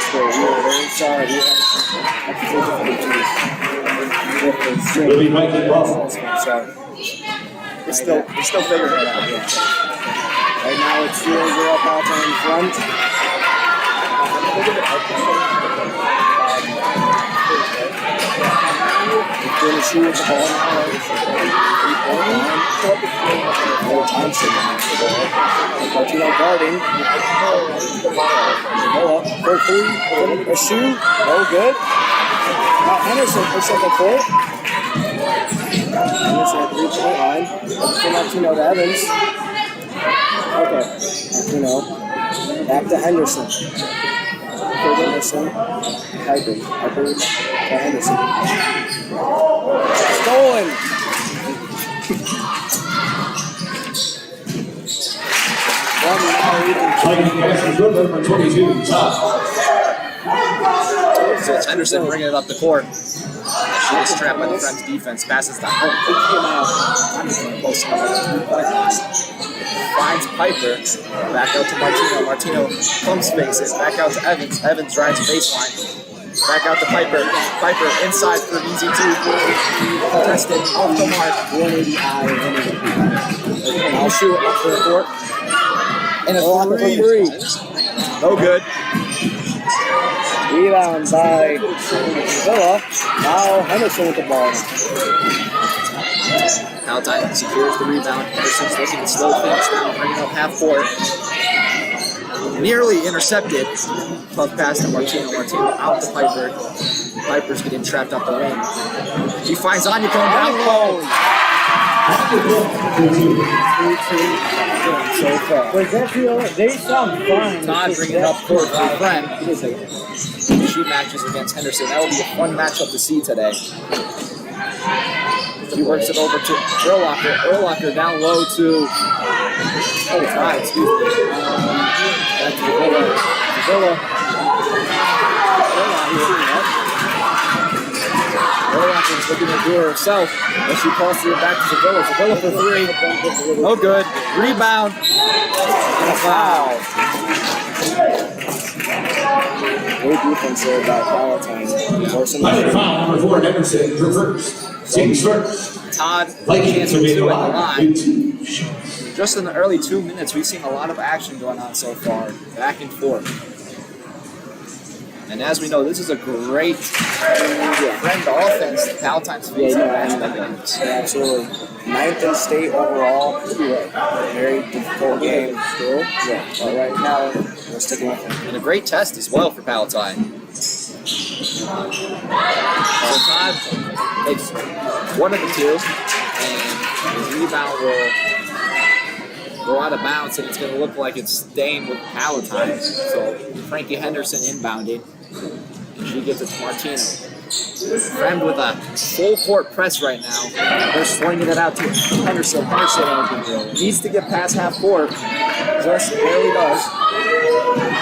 this way. We were very sorry. Will be Mikey Ball. So we're still figuring it out. Yeah. Right now it's 0-0 Palatine front. Going to shoot with the ball now. Martino guarding. Noah for three. A shoot. No good. Now Henderson puts up the court. Henderson at 3-point line. For Martino to Evans. Okay. Martino. Back to Henderson. For Henderson. Piper to Henderson. Stolen. Number 22, top. So it's Henderson bringing it up the court. She is trapped by the Fremd defense. Passes to finds Piper. Back out to Martino. Martino pump spaces. Back out to Evans. Evans drives baseline. Back out to Piper. Piper inside for an easy two. Contested off the mark. 180 I'll shoot up for the court. And a three. No good. Rebound by Villa. Now Henderson with the ball. Palatine secures the rebound. Henderson's looking to slow things down, bringing up half court. Nearly intercepted. Tough pass to Martino. Martino out to Piper. Piper's getting trapped up the wing. He finds Anya going down low. So far. They sound fine. Todd bringing it up court for Fremd. She matches against Henderson. That will be a fun matchup to see today. He works it over to Urlacher. Urlacher down low to Todd, excuse me. Back to Villa. Urlacher's looking to do it herself, and she passes it back to Villa. Villa for three. No good. Rebound. And a foul. Great defense there by Palatine. Another foul, number 4, Henderson, reverse. Teams first. Todd, chance for two at the line. Just in the early 2 minutes, we've seen a lot of action going on so far, back and forth. And as we know, this is a great Fremd offense. The Palatine's facing against. Absolutely. 9th in state overall. Very difficult game still. Yeah. But right now, we're sticking with it. And a great test as well for Palatine. So Todd takes one of the two, and his rebound will go out of bounds, and it's going to look like it's staying with Palatine. So Frankie Henderson inbounding. She gets it to Martino. Fremd with a full court press right now. They're slinging it out to Henderson. Henderson needs to get past half court. Just barely does.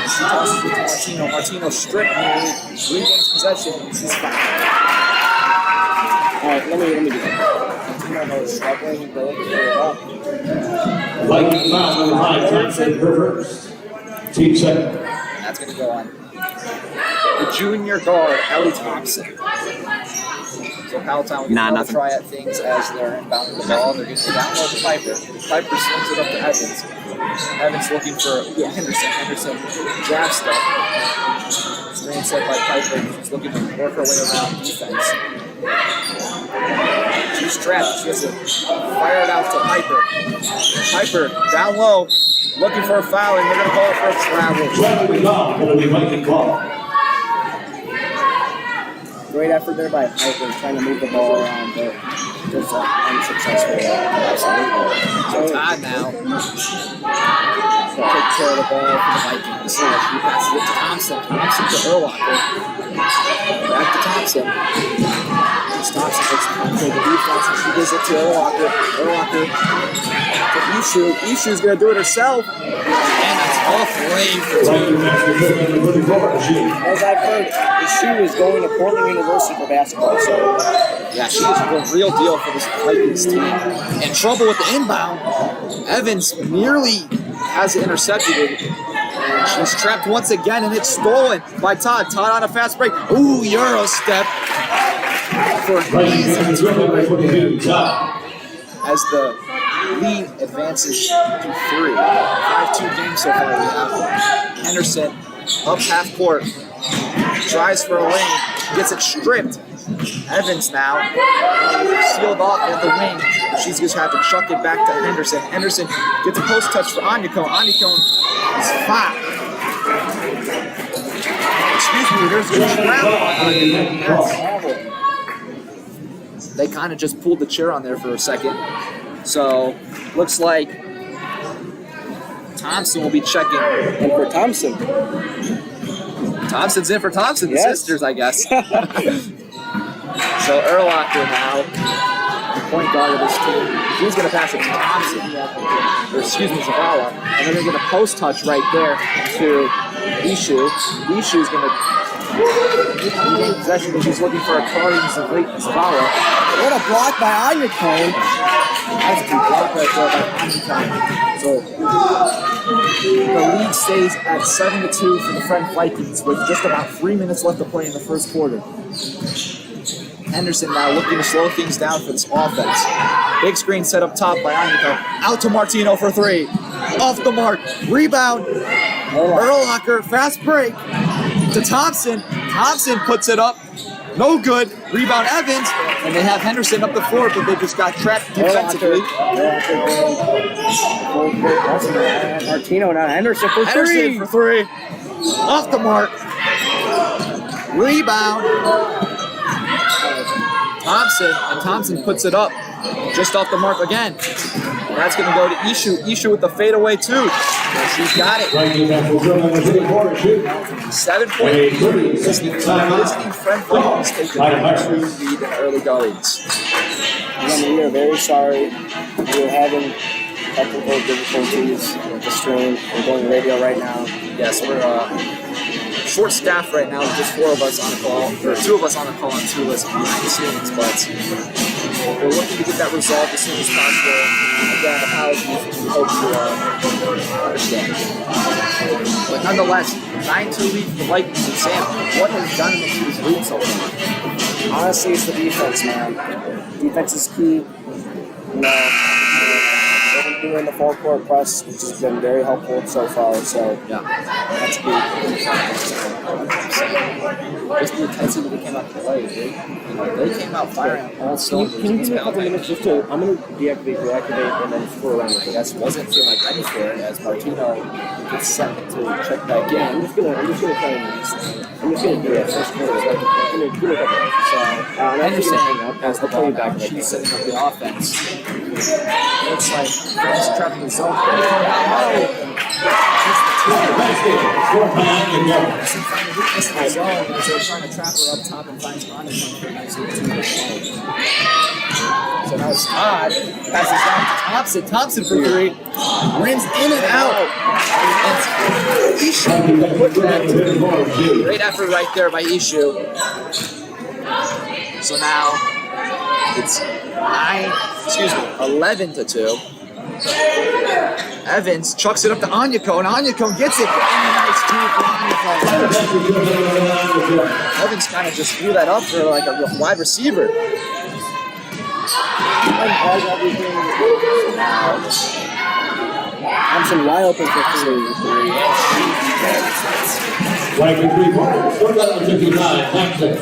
She tosses it to Martino. Martino stripped nearly. Regains possession. She's fouled. Alright, let me do that. Martino is struggling and going to clear it up. Lightning foul, number 5, Johnson, reverse. Team second. That's going to go on the junior guard, Ellie Thompson. So Palatine will try at things as they're inbounding the ball. They're going to download to Piper. Piper swings it up to Evans. Evans looking for Henderson. Henderson jab step. Screen set by Piper. She's looking to work her way around defense. She's trapped. She has to fire it out to Piper. Piper down low, looking for a foul, and they're going to call it for a travel. It'll be Mikey Ball. Great effort there by Piper, trying to move the ball around, but just unsuccessful. So Todd now take care of the ball for the Vikings. She passes it to Thompson. Thompson to Urlacher. Back to Thompson. Thompson takes the defense, and she gives it to Urlacher. Urlacher to Ishu. Ishu's going to do it herself. And that's off lane for two. As I've heard, Ishu is going to Portland University for basketball. So yeah, she is a real deal for this Vikings team. In trouble with the inbound. Evans nearly has it intercepted. And She's trapped once again, and it's stolen by Todd. Todd on a fast break. Ooh, Euro step for Bryson Landerman, as the lead advances to 3. 5-2 game so far we have. Henderson up half court. Tries for a lane. Gets it stripped. Evans now sealed off at the wing. She's going to have to chuck it back to Henderson. Henderson gets a post touch for Anyako. Anyako is fouled. Excuse me, there's a travel on Anyako. They kind of just pulled the chair on there for a second. So, looks like Thompson will be checking And for Thompson. Thompson's in for Thompson, the Yes. sisters, I guess. So Erlacher now, the point guard of this team, he's going to pass it to Thompson, or excuse me, Zavala, and then they're going to post touch right there to Ishu. Ishu's going to regain possession, but he's looking for a card in Zavala. What a block by Anyako. That's a good block right there by Anyako. So the lead stays at 7-2 for the Fremd Vikings with just about 3 minutes left to play in the first quarter. Henderson now looking to slow things down for this offense. Big screen set up top by Anyako. Out to Martino for 3. Off the mark. Rebound. Erlacher. Fast break to Thompson. Thompson puts it up. No good. Rebound Evans. And they have Henderson up the floor, but they just got trapped defensively. Martino now. Henderson for 3. Henderson for 3. Off the mark. Rebound. Thompson, and Thompson puts it up just off the mark again. And that's going to go to Ishu. Ishu with the fadeaway too. She's got it. 7 point lead. Visiting Fremd Vikings take the 2 lead in early goings. Again, we are very sorry. We are having technical difficulties with the stream. We're going radio right now. Yes, we're short staffed right now with just 4 of us on the call, or 2 of us on the call and 2 of us behind the scenes, but we're looking to get that resolved as soon as possible. Again, apologies, we hope you understand. But nonetheless, 9-2 lead for the Vikings. And Sam, what has done them to this lead so far? Honestly, it's the defense, man. Defense is key. You know, they've been doing the full court press, which has been very helpful so far. So Yeah. that's key. Just the intensity they came out to play, dude. You know, they came out firing on all cylinders. Can you give me a couple Palatine. minutes just to? I'm gonna reactivate, and then screw around with it. Yes, wasn't feeling like ready for it as Martino gets set to check back Yeah, in. I'm just gonna try and release. I'm just gonna do it. First quarter. I'm gonna do it. So Henderson as the play back. She's setting up the offense. Looks like Fremd's trapping the zone. This is the zone as they're trying to trap her up top and finds Anyako. So now it's Todd. Passes down to Thompson. Thompson for 3. Rims in and out. And Ishu put back. Great effort right there by Ishu. So now it's 11-2. Evans chucks it up to Anyako, and Anyako gets it. Nice two for Anyako. Evans kind of just threw that up for like a wide receiver. Thompson wide open for 3. Right in 3 quarters. 59, Thompson.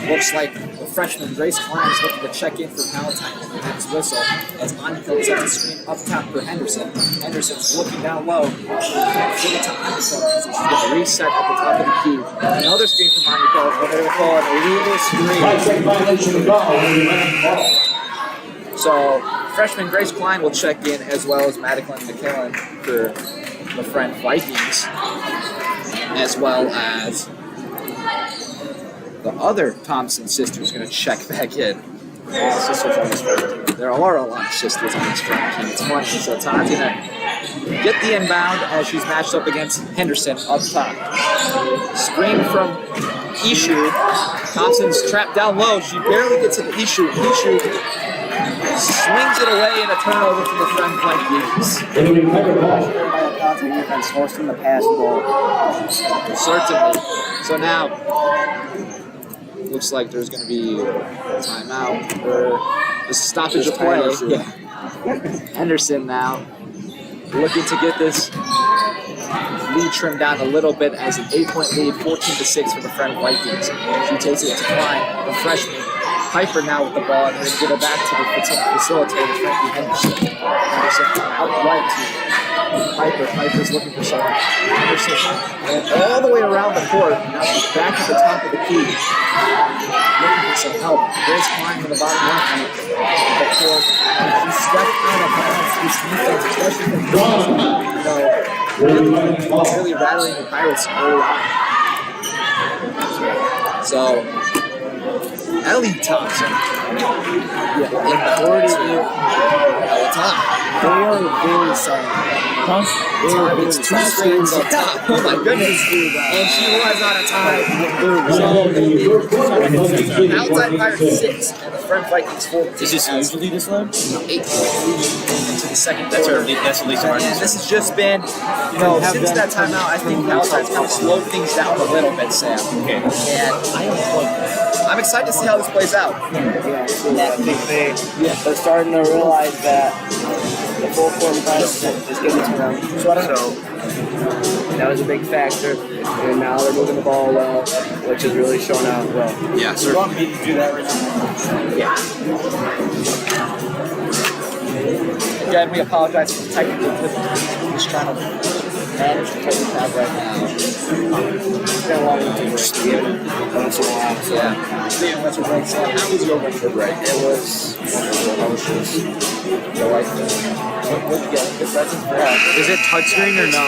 Looks like the freshman Grace Klein is looking to check in for Palatine with his whistle as Anyako sets the screen up top for Henderson. Henderson's looking down low. Can't fit it to Anyako, so she's going to reset at the top of the key. Another screen from Anyako. We're going to call it a illegal screen. Violation of the ball. So freshman Grace Klein will check in as well as Madeline McKellen for the Fremd Vikings, as well as the other Thompson sisters going to check back in. Sisters on this Fremd team. There are a lot of sisters on this Fremd team. It's funny. So Todd's going to get the inbound as she's matched up against Henderson up top. Screen from Ishu. Thompson's trapped down low. She barely gets it to Ishu. Ishu swings it away and a turnover for the Fremd Vikings. Enemy Piper ball. By the Palatine defense, forcing the pass ball. Certainly. So now, looks like there's going to be a timeout or a stoppage of play. Henderson. Yeah. Henderson now looking to get this lead trimmed down a little bit as an 8-point lead, 14-6 for the Fremd Vikings. She takes it to Klein, the freshman. Piper now with the ball, and then get it back to the facilitator, Frankie Henderson. Henderson out right to Piper. Piper's looking for someone. Henderson went all the way around the court. Now she's back at the top of the key. Looking for some help. There's Klein in the bottom left of the court. And she stepped out of bounds. This defense, especially from really rattling the Pirates early on. So, Ellie Thompson. Yeah, in the 40 Palatine. They are very silent. It's two screens on top. Oh my goodness. And she was out of time. Palatine Pirates 6 and the Fremd Vikings 4. Is this usually this low? 8 into the second That's quarter. that's at least our And this has just been, since that timeout, I think Palatine's kind of slowed things down a little bit, Sam. Okay. And I'm excited to see how this plays out. Yeah, so I think they're starting to realize that the full court press is getting to them. So that was a big factor, and now they're moving the ball well, which is really showing out well. Yeah, You want me to do that right now? Again, we apologize for the technical difficulties. We're just trying to manage the total tab right now. It's been a long winter break. Once in a while. So Yeah. Being winter break, so how was your winter break? it was emotions. You like what'd you get? Good presents for us. Is it touchscreen or no?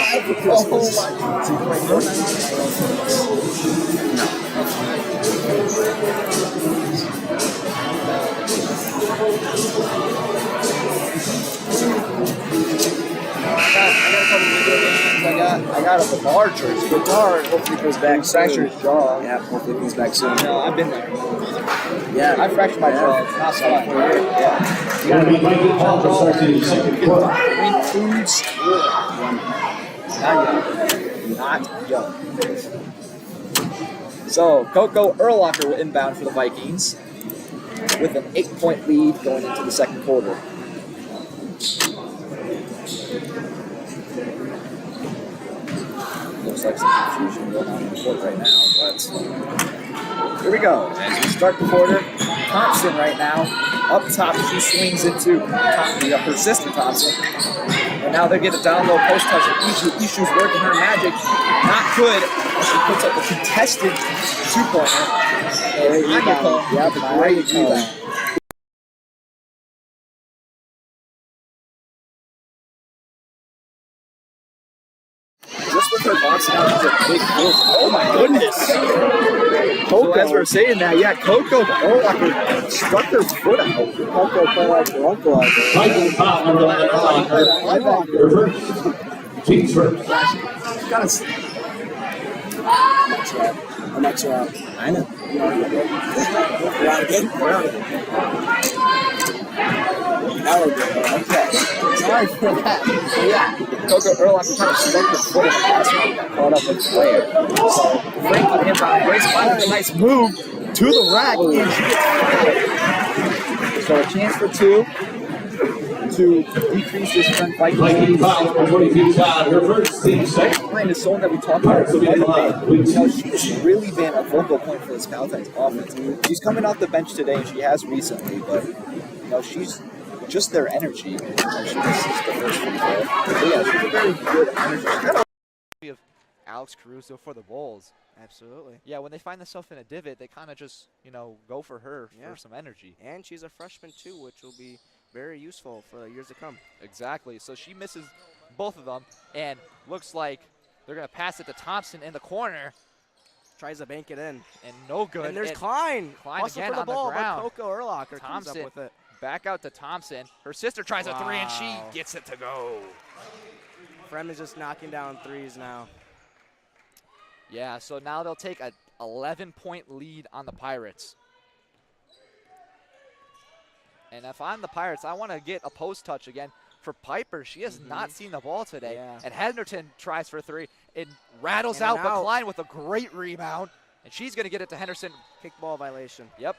I got a couple video games. I got a guitar jersey. Guitar hopefully comes back soon. Fractured his jaw. Yeah, hopefully comes back soon. No, I've been there. Yeah, I fractured my jaw. It's not so much. Yeah. Enemy Piper ball to start the second quarter. Green foods. Not young. So, Coco Erlocker will inbound for the Vikings with an 8-point lead going into the second quarter. Looks like some confusion going on in the court right now, but here we go. As we start the quarter, Thompson right now up top. She swings into her sister Thompson, and now they get a down low post touch. Ishu's working her magic, not good. She puts up a contested 2-pointer. And Anyako, Yeah, with a great rebound. Just with her boxing out, she's a big force. Oh my goodness! So as we're saying that, yeah, Coco Erlocker struck her foot out. Coco play like her uncle out there. Vikings foul number 11. Reverse. Teams first. Got us. The next round. I know. Round again? Round again. Now we're good. Okay. Sorry for that. So yeah, Coco Erlocker kind of struck her foot in the last round, got caught up with the player. So Frankie inbound, Grace finds a nice move to the rack, and she gets so a chance for 2 to decrease this Fremd Vikings Vikings. foul number 22 foul. Reverse. Team second. Klein is someone that we talked about. So we have, She's really been a focal point for this Palatine's offense. She's coming off the bench today, and she has recently, but she's just their energy. She assists the first free throw. But yeah, she's a very good energy. Of Alex Caruso for the Bulls. Absolutely. Yeah, when they find themselves in a divot, they kind of just, go for her for some energy. And she's a freshman too, which will be very useful for years to come. Exactly. So she misses both of them, and looks like they're going to pass it to Thompson in the corner, Tries to bank it in. and no good. And there's Klein. Klein Hustle again for the on the ball, ground. but Coco Erlocker comes Thompson. up with it. Back out to Thompson. Her sister tries a 3, and she Wow. gets it to go. Fremd is just knocking down threes now. Yeah, so now they'll take a 11-point lead on the Pirates. And if I'm the Pirates, I want to get a post touch again for Piper. She has not seen the ball today. Yeah. And Henderson tries for 3. It rattles In and out, but out. Klein with a great rebound. And she's going to get it to Henderson. Kickball violation. Yep.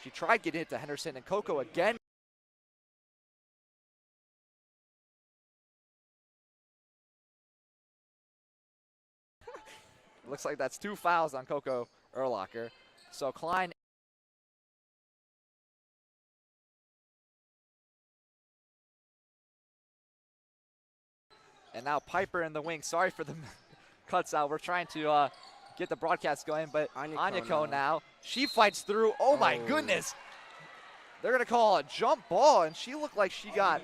She tried getting it to Henderson, and Coco again. Looks like that's 2 fouls on Coco Urlacher. So Klein. And now Piper in the wing. Sorry for the cuts out. We're trying to get the broadcast going, but Anyako now. She fights through. Oh, my goodness. They're going to call a jump ball, and she looked like she got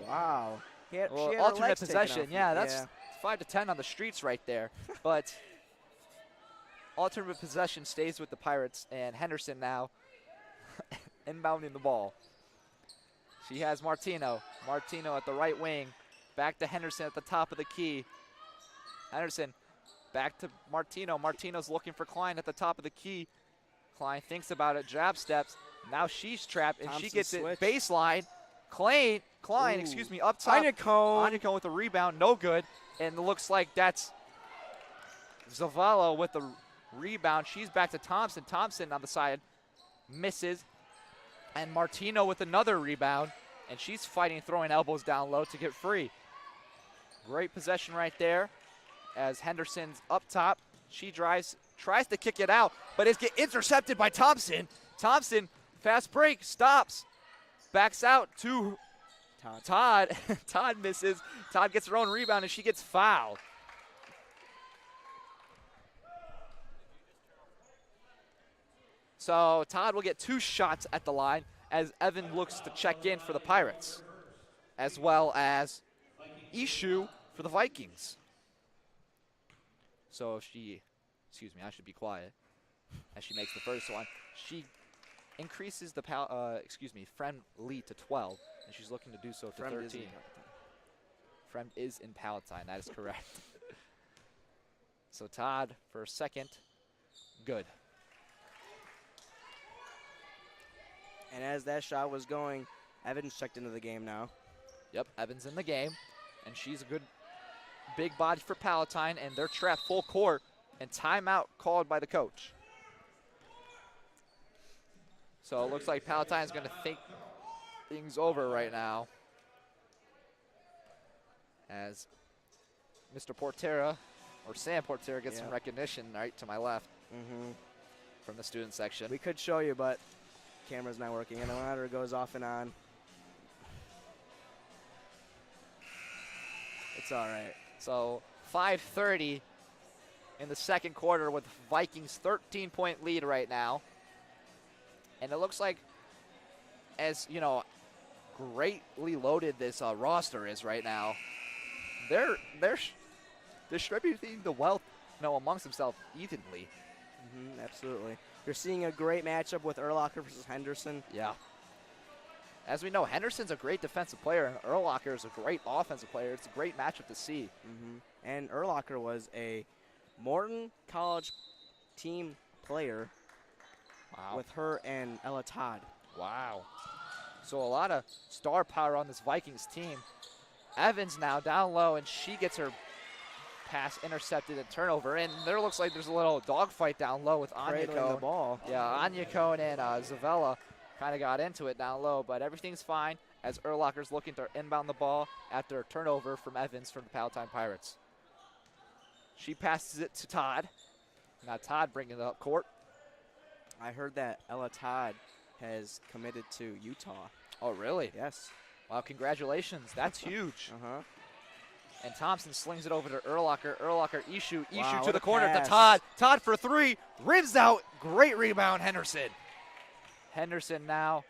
Wow. She had her alternate legs taken possession. off. Yeah, that's 5 to 10 on the streets right there. But alternate possession stays with the Pirates, and Henderson now inbounding the ball. She has Martino. Martino at the right wing. Back to Henderson at the top of the key. Henderson back to Martino. Martino's looking for Klein at the top of the key. Klein thinks about it, jab steps. Now she's trapped, and Thompson she gets switch. it baseline. Klein, Ooh. up top. Anyako. Anyako with a rebound, no good. And it looks like that's Zavala with the rebound. She's back to Thompson. Thompson on the side misses. And Martino with another rebound. And she's fighting, throwing elbows down low to get free. Great possession right there as Henderson's up top. She drives, tries to kick it out, but it's get intercepted by Thompson. Thompson, fast break, stops, backs out to Todd. Todd misses. Todd gets her own rebound, and she gets fouled. So Todd will get 2 shots at the line as Evan looks to check in for the Pirates, as well as Ishu for the Vikings. So if she, I should be quiet, as she makes the first one. She increases the Fremd lead to 12, and she's looking to do so to 13. Fremd is in Palatine, that is correct. So Todd for a second, good. And as that shot was going, Evans checked into the game now. Yep, Evans in the game, and she's a good big body for Palatine, and they're trapped full court, and timeout called by the coach. So it looks like Palatine's going to think things over right now as Mr. Portera, or Sam Portera, gets some recognition right to my left from the student section. We could show you, but camera's not working, and the monitor goes off and on. It's all right. So 5:30 in the second quarter with Vikings 13-point lead right now. And it looks like, as you know, greatly loaded this roster is right now. They're distributing the wealth, amongst themselves evenly. Absolutely. You're seeing a great matchup with Urlacher versus Henderson. Yeah. As we know, Henderson's a great defensive player, and Urlacher is a great offensive player. It's a great matchup to see. And Urlacher was a Morton College team player with her and Ella Todd. Wow. So a lot of star power on this Vikings team. Evans now down low, and she gets her pass intercepted and turnover. And there looks like there's a little dogfight down low with Anyako. The ball. Yeah, Anyako and Zavella kind of got into it down low, but everything's fine as Urlacher's looking to inbound the ball after a turnover from Evans from the Palatine Pirates. She passes it to Todd. Now Todd bringing it up court. I heard that Ella Todd has committed to Utah. Oh, really? Yes. Wow, congratulations. That's huge. Uh-huh. And Thompson slings it over to Urlacher. Urlacher, Ishu Wow, to what the a corner to pass. Todd. Todd for 3. Rims out. Great rebound, Henderson. Henderson now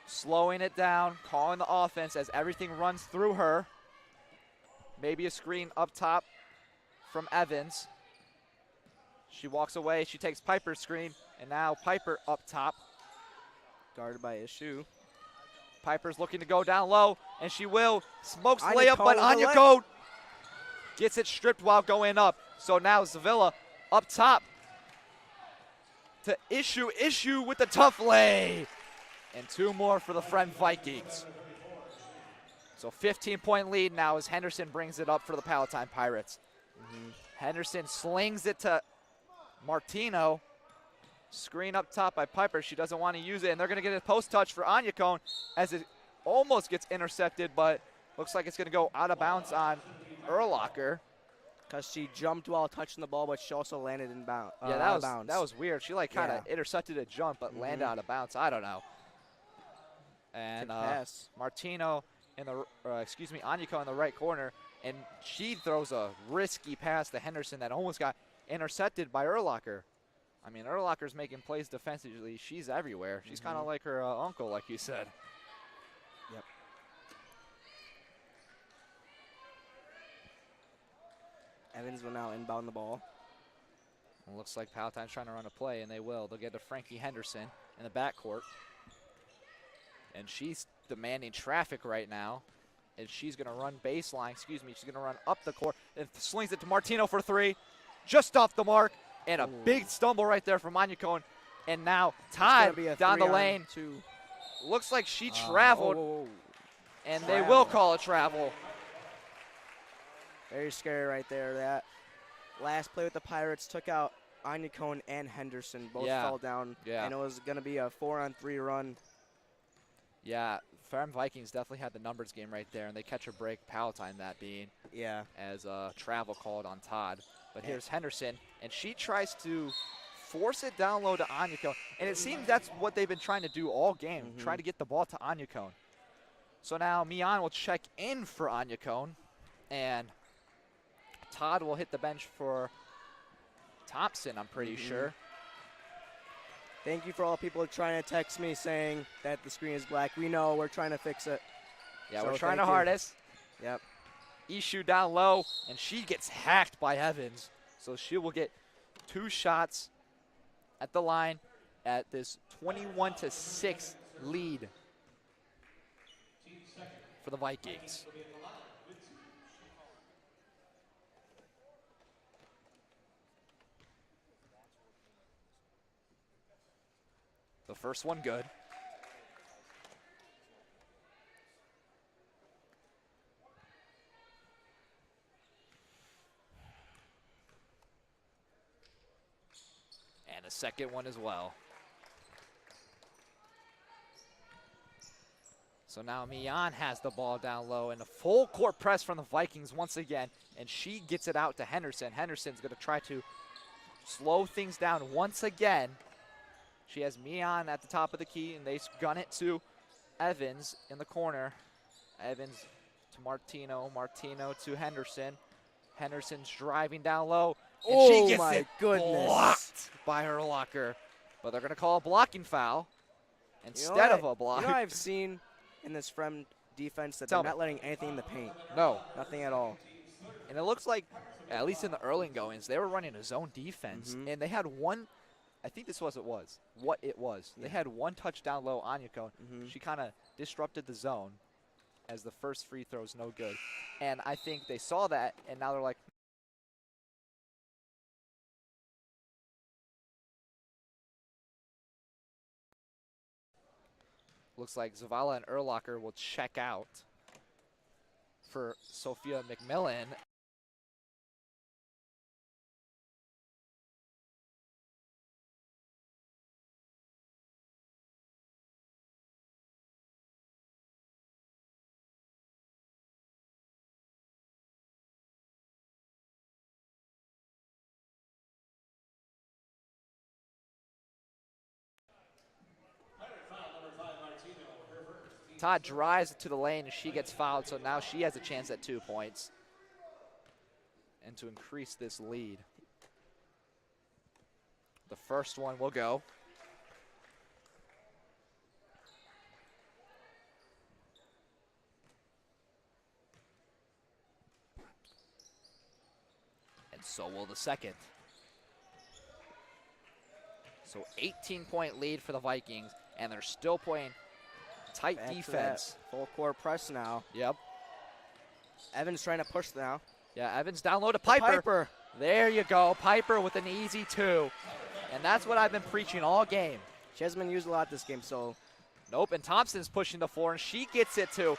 slowing it down, calling the offense as everything runs through her. Maybe a screen up top from Evans. She walks away. She takes Piper's screen, and now Piper up top. Guarded by Ishu. Piper's looking to go down low, and she will. Smokes Anyako layup, but with the Anyako gets it stripped while going up. So now Zavilla up top to Ishu with the tough lay. And 2 more for the Fremd Vikings. So 15-point lead now as Henderson brings it up for the Palatine Pirates. Henderson slings it to Martino. Screen up top by Piper. She doesn't want to use it, and they're going to get a post touch for Anyacone as it almost gets intercepted, but looks like it's going to go out of bounds on Urlacher. Because she jumped while touching the ball, but she also landed in bounds. Yeah, that was weird. She like kind of intercepted a jump, but landed out of bounds. I don't know. And Martino in the Anyacone in the right corner, and she throws a risky pass to Henderson that almost got intercepted by Urlacher. I mean, Urlacher's making plays defensively. She's everywhere. She's kind of like her uncle, like you said. Yep. Evans will now inbound the ball. It looks like Palatine's trying to run a play, and they will. They'll get to Frankie Henderson in the backcourt. And she's demanding traffic right now. And she's going to run baseline, she's going to run up the court and slings it to Martino for 3. Just off the mark. And a big stumble right there from Anyacone. And now Todd down the lane. Looks like she traveled. And they will call it travel. Very scary right there. That last play with the Pirates took out Anyacone and Henderson. Both fell down. And it was going to be a 4-on-3 run. Yeah, Fremd Vikings definitely had the numbers game right there. And they catch a break, Palatine that being. Yeah. As travel called on Todd. But here's Henderson, and she tries to force it down low to Anyacone. And it seems that's what they've been trying to do all game, try to get the ball to Anyacone. So now Mian will check in for Anyacone, and Todd will hit the bench for Thompson, I'm pretty sure. Thank you for all the people trying to text me saying that the screen is black. We know, we're trying to fix it. Yeah, so we're trying our hardest. Yep. Ishu down low, and she gets hacked by Evans. So she will get 2 shots at the line at this 21-6 lead for the Vikings. The first one good. And the second one as well. So now Mian has the ball down low, and a full court press from the Vikings once again, and she gets it out to Henderson. Henderson's going to try to slow things down once again. She has Mian at the top of the key, and they gun it to Evans in the corner. Evans to Martino, Martino to Henderson. Henderson's driving down low, and she gets it blocked by Urlacher. But they're going to call a blocking foul instead of a block. You know what I've seen in this Fremd defense that they're not letting anything in the paint. No. Nothing at all. And it looks like, at least in the early goings, they were running a zone defense. And they had one, I think this was what it was. They had one touchdown low on Anyacone. She kind of disrupted the zone as the first free throw is no good. And I think they saw that, and now they're like, looks like Zavala and Urlacher will check out for Sophia McMillan. Todd drives it to the lane, and she gets fouled, so now she has a chance at 2 points and to increase this lead. The first one will go. And so will the second. So 18-point lead for the Vikings, and they're still playing tight defense. Full court press now. Yep. Evans trying to push now. Yeah, Evans down low to Piper. There you go. Piper with an easy 2. And that's what I've been preaching all game. She hasn't been used a lot this game, so Nope, and Thompson's pushing the floor, and she gets it to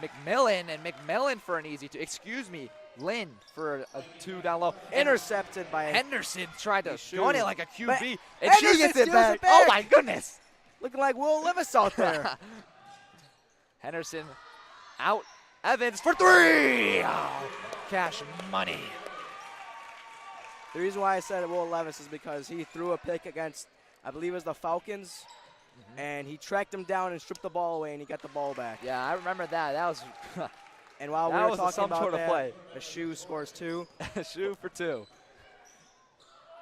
McMillan, and McMillan for an easy two. Excuse me, Lynn for a 2 down low. Intercepted by Henderson tried to Shoe. gun it like a QB, But and Henderson she gets it steals back. it back. Oh my goodness! looking like Will Levis out there. Henderson out. Evans for 3! Oh, cash money. The reason why I said Will Levis is because he threw a pick against, I believe it was the Falcons, and he tracked him down and stripped the ball away, and he got the ball back. Yeah, I remember that. That was And while That we were was talking some about sort of that, play. the Shoe scores 2. shoe for 2.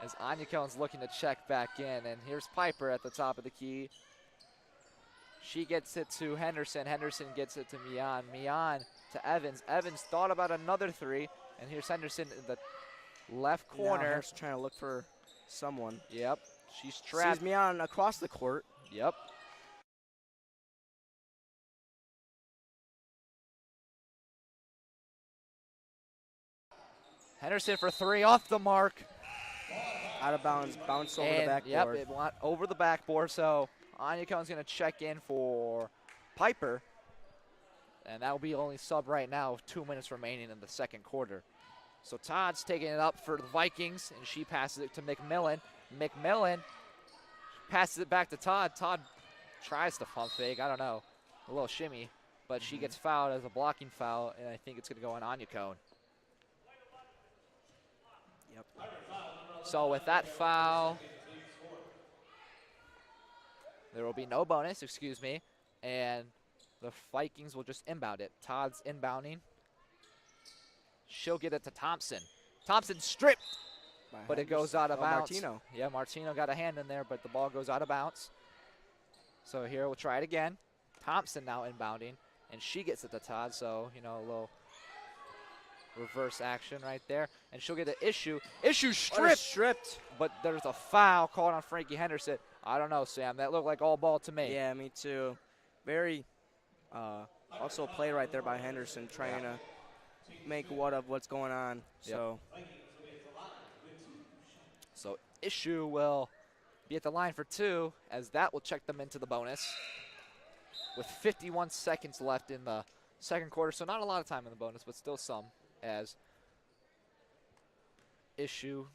As Anya Cohen's looking to check back in, and here's Piper at the top of the key. She gets it to Henderson. Henderson gets it to Mian. Mian to Evans. Evans thought about another 3, and here's Henderson in the left Now corner. Harris trying to look for someone. Yep, she's trapped. Sees me on across the court. Yep. Henderson for 3 off the mark. Out of bounds, bounce over the And, backboard. Yep, it went over the backboard. So Anya Cohen's going to check in for Piper. And that will be only sub right now with 2 minutes remaining in the second quarter. So Todd's taking it up for the Vikings, and she passes it to McMillan. McMillan passes it back to Todd. Todd tries to pump fake. I don't know. A little shimmy. But she gets fouled as a blocking foul, and I think it's going to go on Anya Cohen. Yep. So with that foul, there will be no bonus, excuse me, and the Vikings will just inbound it. Todd's inbounding. She'll get it to Thompson. Thompson stripped, but it goes out of bounds. Martino. Yeah, Martino got a hand in there, but the ball goes out of bounds. So here we'll try it again. Thompson now inbounding, and she gets it to Todd, so, you know, a little reverse action right there. And she'll get an issue. Issue stripped, but there's a foul called on Frankie Henderson. I don't know, Sam. That looked like all ball to me. Yeah, me too. Very, also a play right there by Henderson trying to make what of what's going on. Yep. So Issue will be at the line for 2, as that will check them into the bonus with 51 seconds left in the second quarter. So not a lot of time in the bonus, but still some, as Issue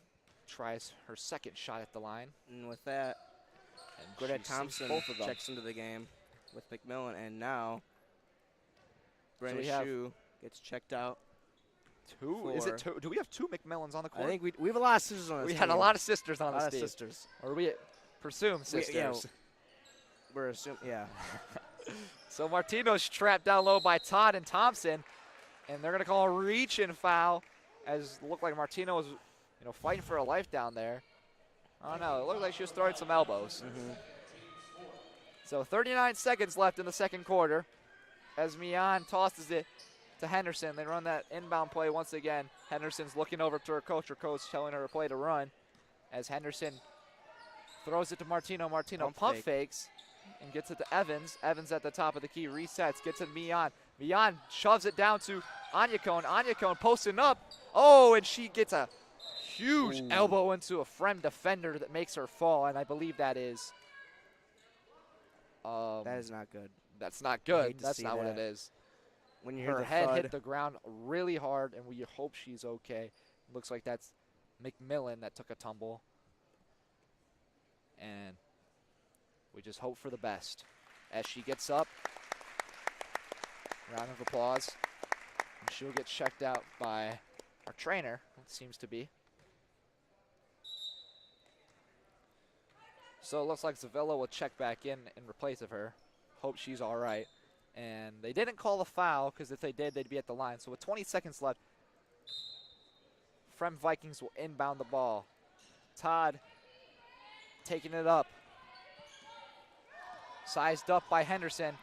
tries her second shot at the line. and with that, And Greta she sinks Thompson both of them. checks into the game with McMillan, and now Brenda we have Shue gets checked out. Two? Is it 2? Do we have 2 McMillans on the court? I think we have a lot of sisters on this we team. had a lot of sisters on a lot this of team. sisters. Or we presume sisters. Yeah, we're assuming, yeah. So Martino's trapped down low by Todd and Thompson, and they're going to call a reach-in foul, as it looked like Martino was, you know, fighting for her life down there. I don't know. It looked like she was throwing some elbows. So 39 seconds left in the second quarter, as Mian tosses it to Henderson. They run that inbound play once again. Henderson's looking over to her coach telling her to play to run, as Henderson throws it to Martino. Martino pump fakes and gets it to Evans. Evans at the top of the key, resets, gets it to Mian. Mian shoves it down to Anya Cohen. Anya Cohen posting up. Oh, and she gets a huge elbow into a Fremd defender that makes her fall, and I believe that is... that is not good. That's not I good. hate to That's see not what that. it is. When you hear Her the head thud, hit the ground really hard, and we hope she's okay. Looks like that's McMillan that took a tumble. And we just hope for the best. As she gets up, round of applause. And she'll get checked out by our trainer, it seems to be. So it looks like Zavella will check back in replace of her. Hope she's all right. And they didn't call the foul, because if they did, they'd be at the line. So with 20 seconds left, Fremd Vikings will inbound the ball. Todd taking it up. Sized up by Henderson.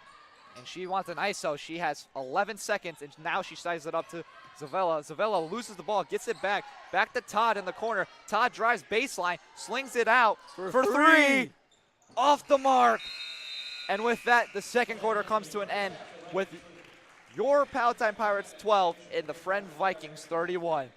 And she wants an ISO. She has 11 seconds, and now she sizes it up to Zavella. Zavella loses the ball, gets it back. Back to Todd in the corner. Todd drives baseline, slings it out for 3. Off the mark. And with that, the second quarter comes to an end with your Palatine Pirates 12 and the Fremd Vikings 31.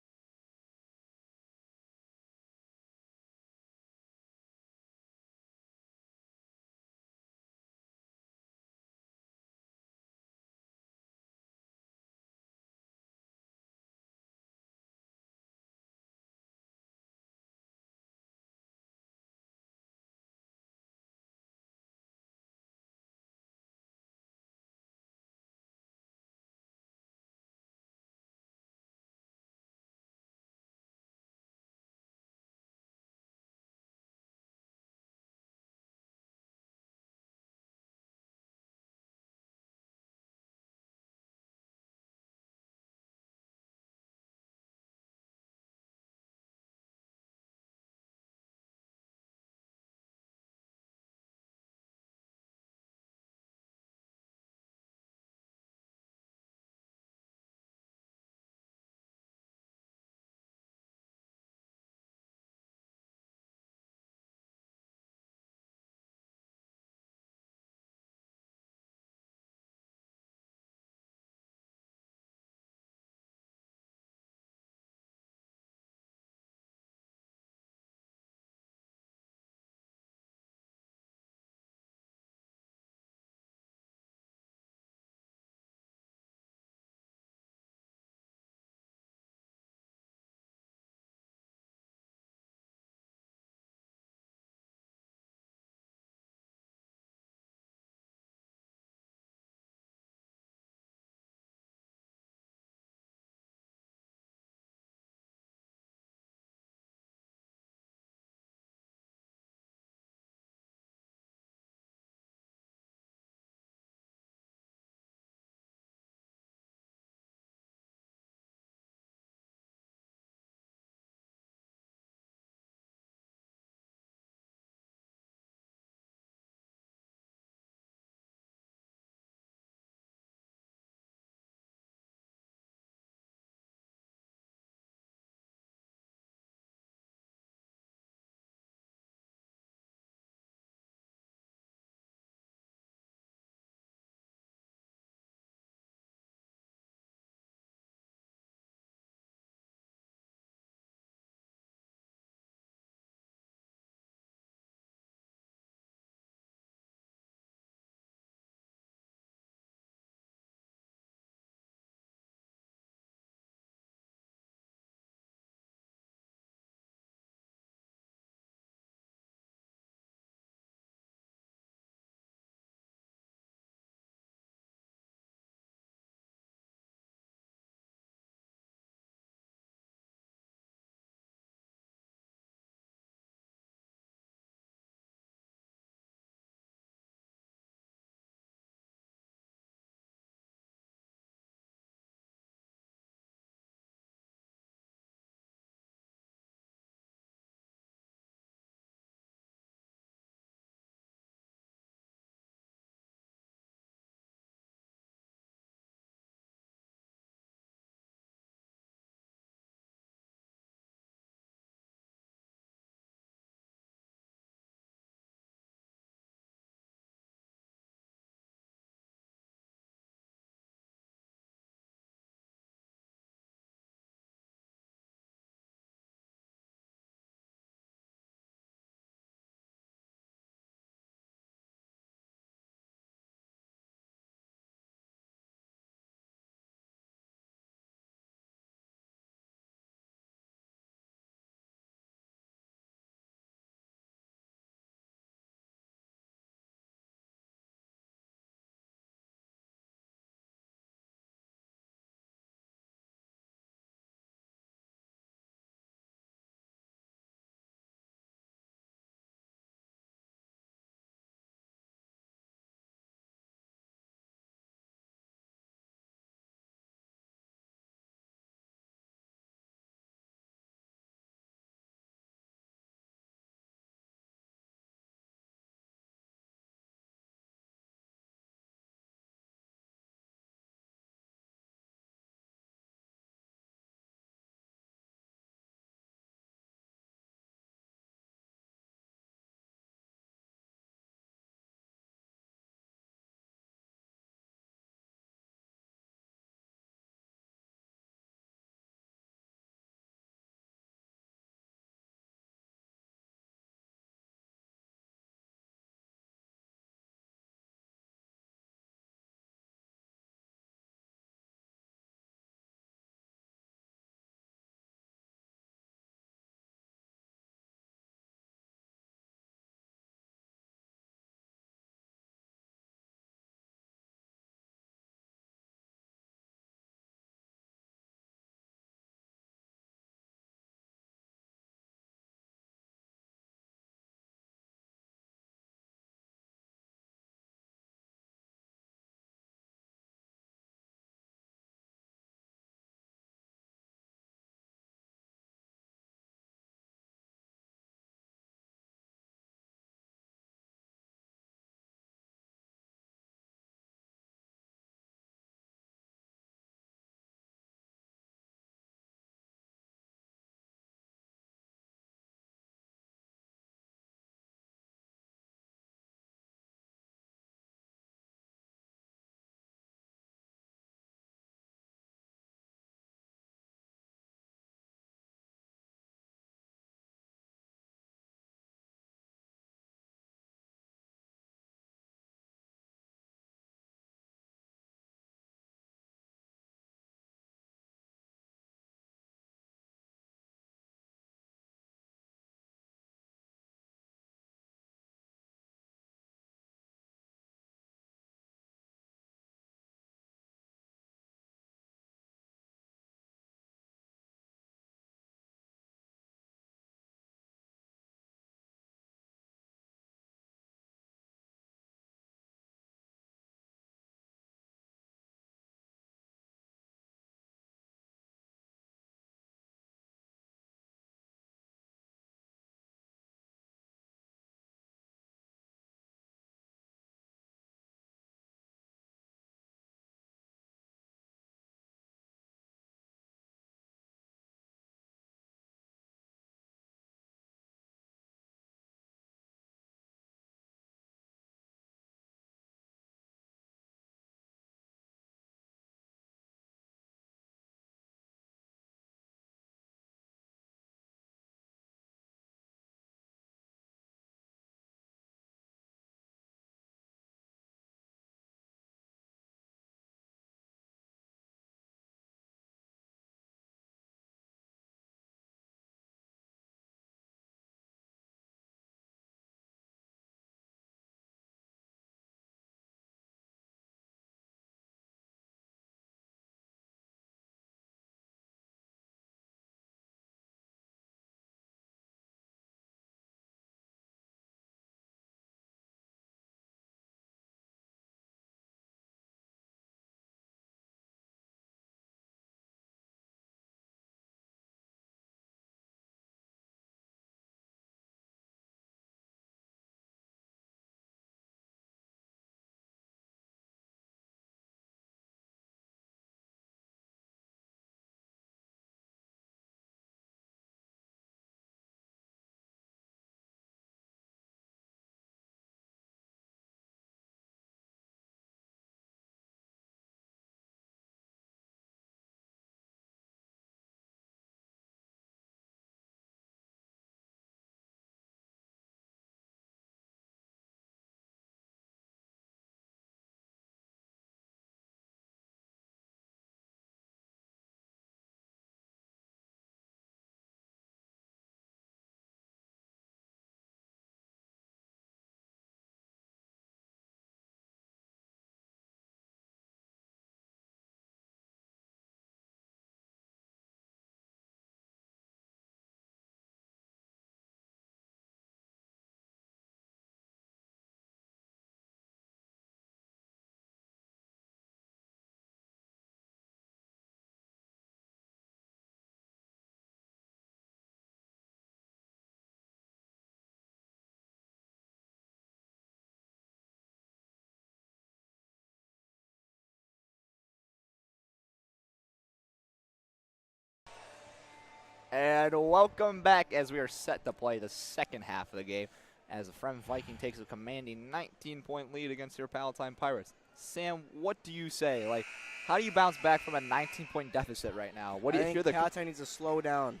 And welcome back as we are set to play the second half of the game as the Fremd Viking takes a commanding 19-point lead against your Palatine Pirates. Sam, what do you say? Like, how do you bounce back from a 19-point deficit right now? What do you I if you're think the Palatine needs to slow down.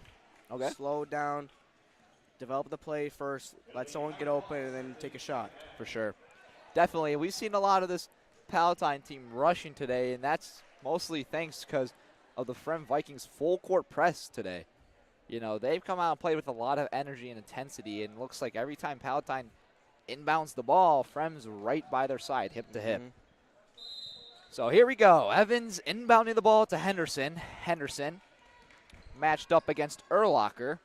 Okay. Slow down, develop the play first, let someone get open, and then take a shot. For sure. Definitely. We've seen a lot of this Palatine team rushing today, and that's mostly thanks because of the Fremd Vikings full court press today. You know, they've come out and played with a lot of energy and intensity, and it looks like every time Palatine inbounds the ball, Fremd's right by their side, hip to hip. So here we go. Evans inbounding the ball to Henderson. Henderson matched up against Urlacher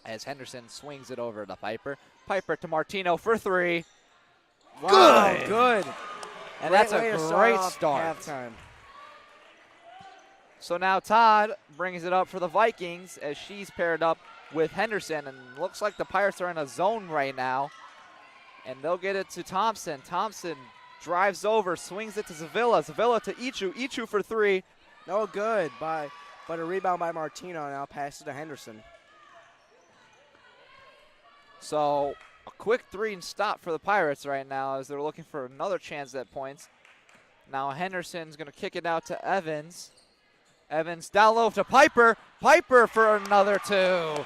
as Henderson swings it over to Piper. Piper to Martino for three. Wow, good. And Great that's way a to great off start. Halftime. So now Todd brings it up for the Vikings as she's paired up with Henderson. And looks like the Pirates are in a zone right now. And they'll get it to Thompson. Thompson drives over, swings it to Zavilla. Zavilla to Ichu. Ichu for three. No good, but a rebound by Martino now passes to Henderson. So a quick three and stop for the Pirates right now as they're looking for another chance at points. Now Henderson's going to kick it out to Evans. Evans down low to Piper. Piper for another two.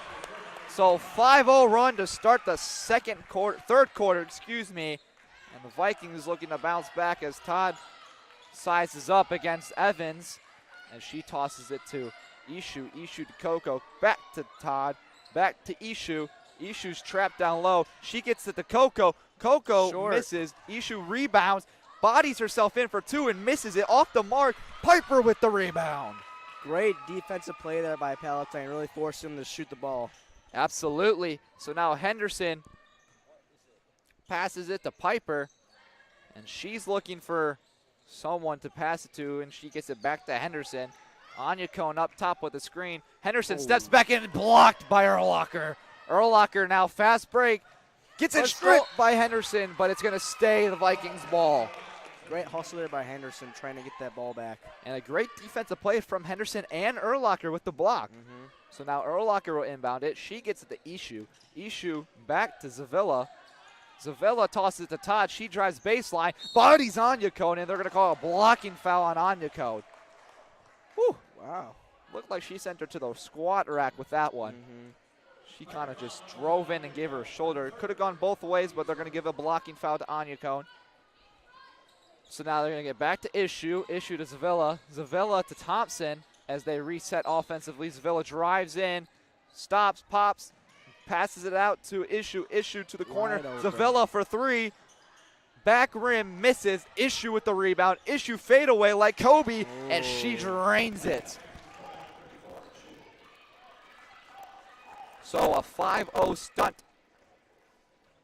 So 5-0 run to start the third quarter, excuse me. And the Vikings looking to bounce back as Todd sizes up against Evans. And she tosses it to Ishu. Ishu to Coco. Back to Todd. Back to Ishu. Ishu's trapped down low. She gets it to Coco. Coco Short. misses. Ishu rebounds. Bodies herself in for two and misses it off the mark. Piper with the rebound. Great defensive play there by Palatine, really forced him to shoot the ball. Absolutely. So now Henderson passes it to Piper, and she's looking for someone to pass it to, and she gets it back to Henderson. Anya Cone up top with the screen. Henderson steps back in, blocked by Urlacher. Urlacher now fast break. Gets it stripped by Henderson, but it's going to stay the Vikings ball. Great hustle there by Henderson trying to get that ball back. And a great defensive play from Henderson and Urlacher with the block. So now Urlacher will inbound it. She gets it to Ishu. Ishu back to Zavilla. Zavilla tosses it to Todd. She drives baseline. Bodies Anya Cone, and they're going to call a blocking foul on Anya Cone. Whew. Wow. Looked like she sent her to the squat rack with that one. She kind of just drove in and gave her a shoulder. It could have gone both ways, but they're going to give a blocking foul to Anya Cone. So now they're going to get back to Ishu. Ishu to Zavilla. Zavilla to Thompson as they reset offensively. Zavilla drives in, stops, pops, passes it out to Ishu. Ishu to the corner. Zavilla for three. Back rim misses. Ishu with the rebound. Ishu fade away like Kobe, and she drains it. So a 5-0 stunt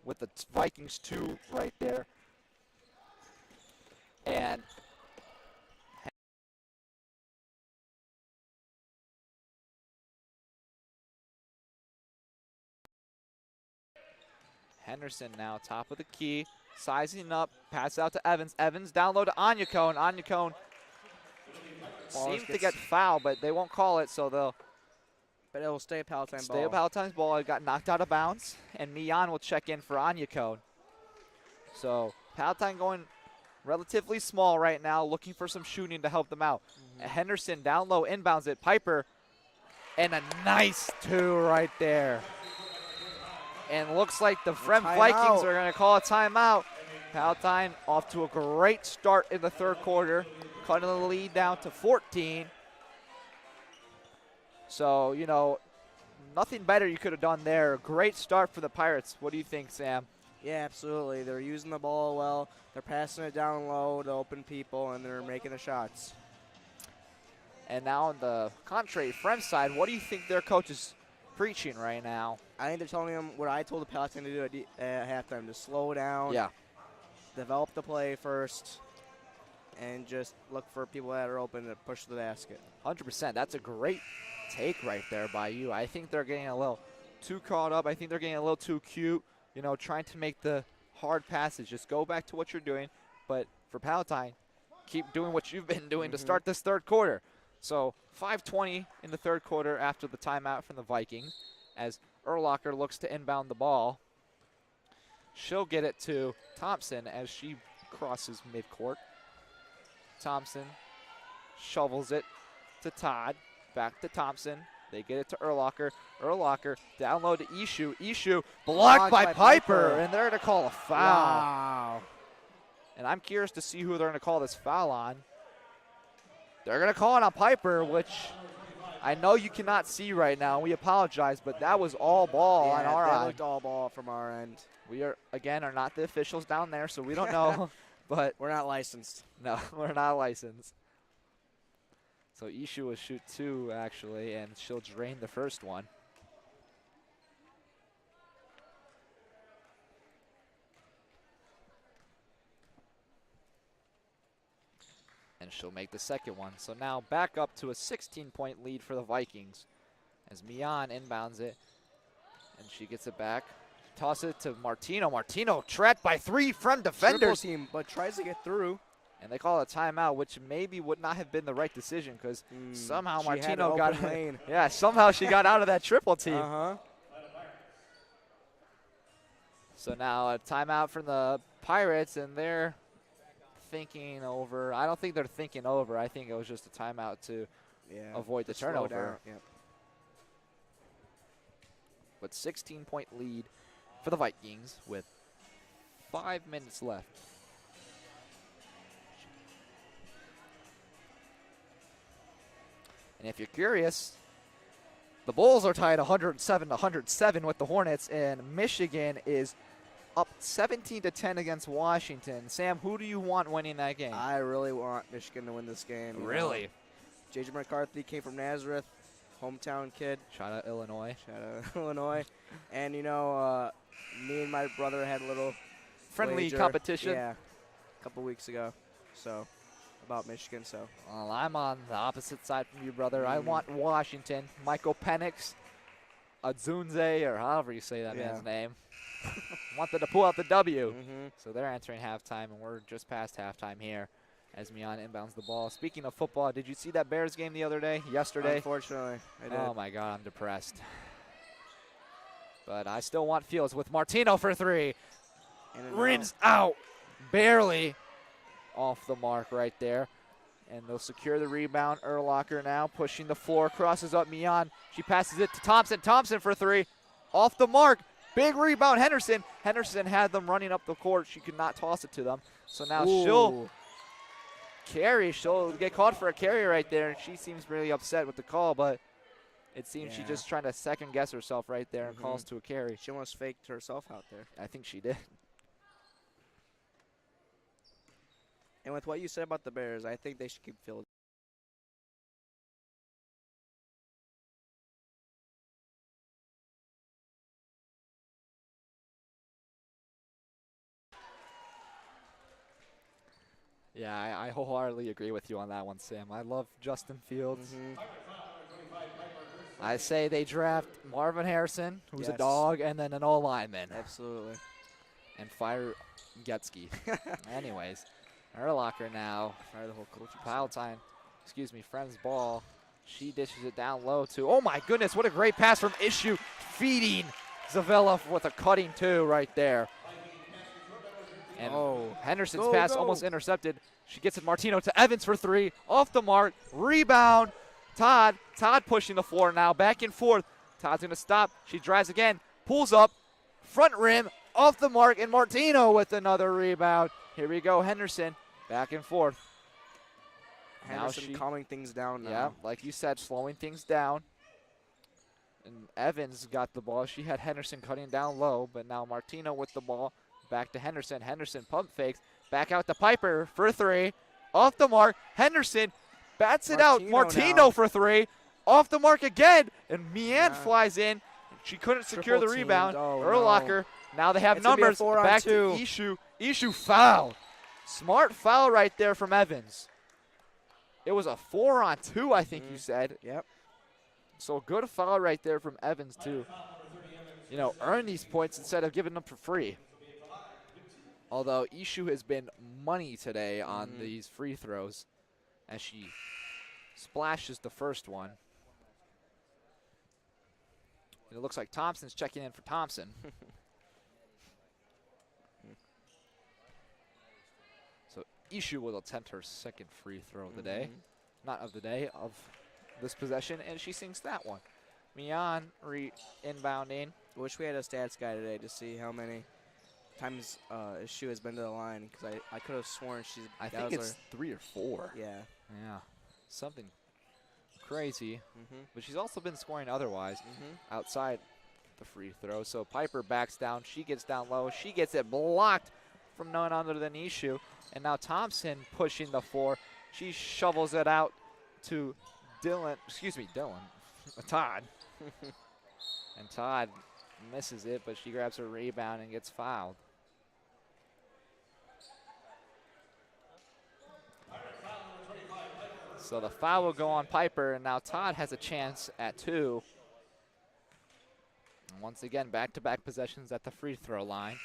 with the Vikings 2 right there. And Henderson now top of the key, sizing up, pass out to Evans. Evans down low to Anya Cone. Anya Cone seems to get fouled, but they won't call it, so they'll But it will stay a Palatine ball. stay a Palatine's ball. It got knocked out of bounds, and Mian will check in for Anya Cone. So Palatine going relatively small right now, looking for some shooting to help them out. Henderson down low, inbounds it. Piper, and a nice two right there. And looks like the Fremd Vikings are going to call a timeout. Palatine off to a great start in the third quarter, cutting the lead down to 14. So, you know, nothing better you could have done there. Great start for the Pirates. What do you think, Sam? Yeah, absolutely. They're using the ball well. They're passing it down low to open people, and they're making the shots. And now on the contrary, Fremd side, what do you think their coach is preaching right now? I think they're telling them what I told the Palatine to do at halftime, to slow down, develop the play first, and just look for people that are open to push the basket. 100%. That's a great take right there by you. I think they're getting a little too caught up. I think they're getting a little too cute, you know, trying to make the hard passes. Just go back to what you're doing. But for Palatine, keep doing what you've been doing to start this third quarter. So 5:20 in the third quarter after the timeout from the Vikings as Urlacher looks to inbound the ball. She'll get it to Thompson as she crosses midcourt. Thompson shovels it to Todd. Back to Thompson. They get it to Urlacher. Urlacher down low to Ishu. Ishu blocked by Piper, and they're going to call a foul. Wow. And I'm curious to see who they're going to call this foul on. They're going to call it on Piper, which I know you cannot see right now. We apologize, but that was all ball on our that end. looked all ball from our end. We are not the officials down there, so we don't know. But we're not licensed. No, we're not licensed. So Ishu will shoot 2, actually, and she'll drain the first one. And she'll make the second one. So now back up to a 16-point lead for the Vikings as Mian inbounds it. And she gets it back. Toss it to Martino. Martino trapped by 3 Fremd defenders. Triple team, but tries to get through. And they call it a timeout, which maybe would not have been the right decision because somehow she had Martino an got open lane. Yeah, somehow she got out of that triple team. So now a timeout from the Pirates, and they're thinking over. I don't think they're thinking over. I think it was just a timeout to avoid the turnover. Yep. But 16-point lead for the Vikings with 5 minutes left. And if you're curious, the Bulls are tied 107-107 with the Hornets, and Michigan is up 17-10 against Washington. Sam, who do you want winning that game? I really want Michigan to win this game. Really? J.J. McCarthy came from Nazareth, hometown kid. Shout out Illinois. Shout out Illinois. And, you know, me and my brother had a little friendly wager, competition. Yeah, a couple weeks ago. So, about Michigan, so. Well, I'm on the opposite side from you, brother. I want Washington. Michael Penix, Adzunze, or however you say that man's name, wanted to pull out the W. So they're entering halftime, and we're just past halftime here as Mian inbounds the ball. Speaking of football, did you see that Bears game the other day, yesterday? Unfortunately, I did. Oh, my God, I'm depressed. But I still want Fields with Martino for 3. Rims out, barely off the mark right there. And they'll secure the rebound. Urlacher now pushing the floor, crosses up Mian. She passes it to Thompson. Thompson for 3. Off the mark. Big rebound, Henderson. Henderson had them running up the court. She could not toss it to them. So now she'll carry. She'll get called for a carry right there. And she seems really upset with the call, but it seems she's just trying to second guess herself right there and calls to a carry. She almost faked herself out there. I think she did. And with what you said about the Bears, I think they should keep Fields. Yeah, I wholeheartedly agree with you on that one, Sam. I love Justin Fields. I say they draft Marvin Harrison, who's a dog, and then an O-lineman. Absolutely. And fire Getsky. Anyways, Urlacher now. Fire the whole coaching Palatine, Fremd's ball. She dishes it down low to, oh my goodness, what a great pass from Ishu, feeding Zavella with a cutting 2 right there. And Henderson's pass almost intercepted. She gets it Martino to Evans for 3. Off the mark. Rebound. Todd pushing the floor now. Back and forth. Todd's going to stop. She drives again. Pulls up. Front rim. Off the mark. And Martino with another rebound. Here we go. Henderson. Back and forth. Henderson calming things down now. Yeah, like you said, slowing things down. And Evans got the ball. She had Henderson cutting down low. But now Martino with the ball. Back to Henderson. Henderson pump fakes. Back out to Piper for 3. Off the mark. Henderson bats it out. Martino for 3. Off the mark again. And Mian flies in. She couldn't secure the rebound. Urlacher. Now they have numbers. Back to Ishu. Ishu foul. Smart foul right there from Evans. It was a 4-on-2, I think you said. Yep. So good foul right there from Evans to, earn these points instead of giving them for free. Although Ishu has been money today on these free throws as she splashes the first one. And it looks like Thompson's checking in for Thompson. So Ishu will attempt her second free throw of the day. Not of the day, of this possession, and she sinks that one. Mian inbounding. Wish we had a stats guy today to see how many times Ishu has been to the line, because I could have sworn I think it's 3 or 4. Yeah. Yeah, something crazy. But she's also been scoring otherwise outside the free throw. So Piper backs down. She gets down low. She gets it blocked from none other than Ishu. And now Thompson pushing the 4. She shovels it out to Todd. And Todd misses it, but she grabs her rebound and gets fouled. So the foul will go on Piper, and now Todd has a chance at 2. And once again, back-to-back possessions at the free throw line.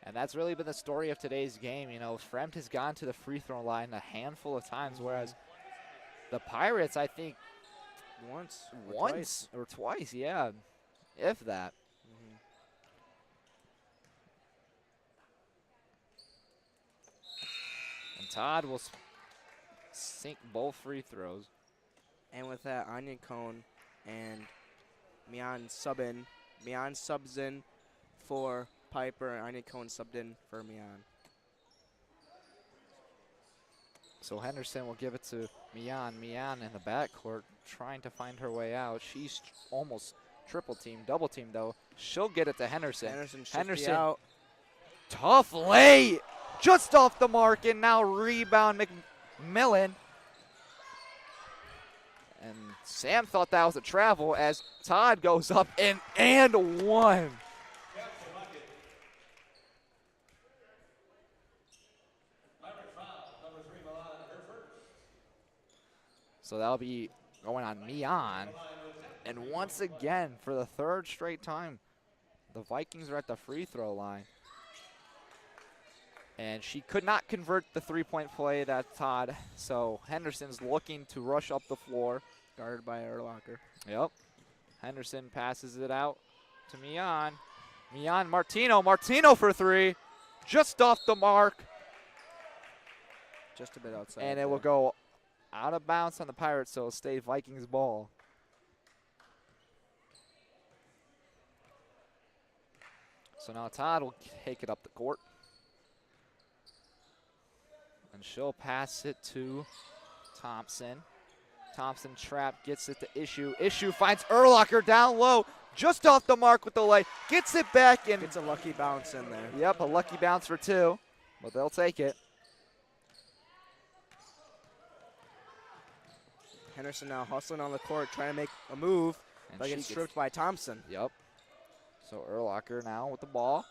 And that's really been the story of today's game. You know, Fremd has gone to the free throw line a handful of times, whereas the Pirates, I think, once or twice, yeah, if that. And Todd will sink both free throws. And with that, Onion Cone and Mian subs in for Piper, and Onion Cone subbed in for Mian. So Henderson will give it to Mian. Mian in the backcourt trying to find her way out. She's almost triple team, double team though. She'll get it to Henderson. Henderson out. Tough lay, just off the mark, and now rebound McMillan. And Sam thought that was a travel as Todd goes up and one. So that'll be going on Mian. And once again, for the 3rd straight time, the Vikings are at the free throw line. And she could not convert the 3-point play that Todd. So Henderson's looking to rush up the floor. Guarded by Urlacher. Yep. Henderson passes it out to Mian. Mian, Martino for 3. Just off the mark. Just a bit outside. And it will go out of bounds on the Pirates, so it'll stay Vikings ball. So now Todd will take it up the court. And she'll pass it to Thompson. Thompson trap, gets it to Ishu. Ishu finds Urlacher down low, just off the mark with the lay. Gets it back and gets a lucky bounce in there. Yep, a lucky bounce for 2, but they'll take it. Henderson now hustling on the court, trying to make a move, but gets stripped by Thompson. Yep. So Urlacher now with the ball.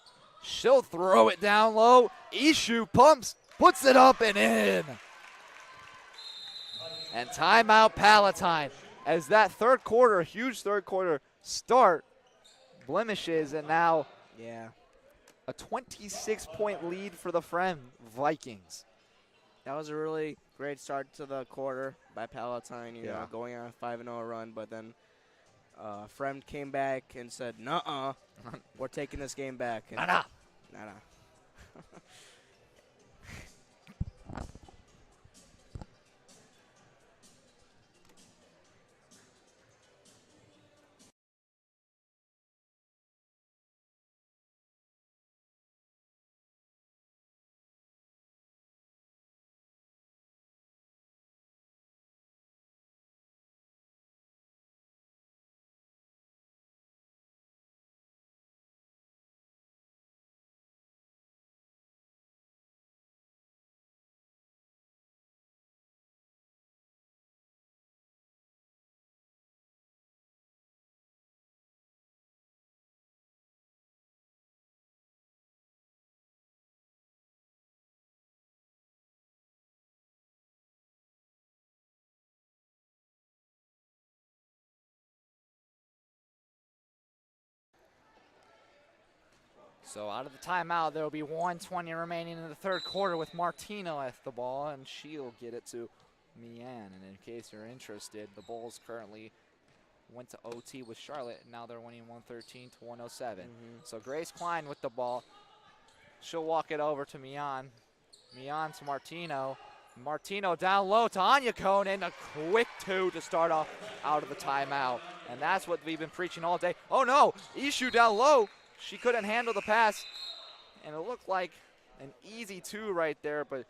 She'll throw it down low. Ishu pumps, puts it up and in. And timeout Palatine, as that third quarter, huge third quarter start, blemishes, and now a 26-point lead for the Fremd Vikings. That was a really great start to the quarter by Palatine, you know, going on a 5-0 run, but then Fremd came back and said, nuh-uh, we're taking this game back. Nah. So out of the timeout, there will be 1:20 remaining in the third quarter with Martino at the ball, and she'll get it to Mian. And in case you're interested, the Bulls currently went to OT with Charlotte, and now they're winning 113 to 107. So Grace Klein with the ball. She'll walk it over to Mian. Mian to Martino. Martino down low to Anya Conan. A quick 2 to start off out of the timeout. And that's what we've been preaching all day. Oh no, Ishu down low. She couldn't handle the pass. And it looked like an easy 2 right there, but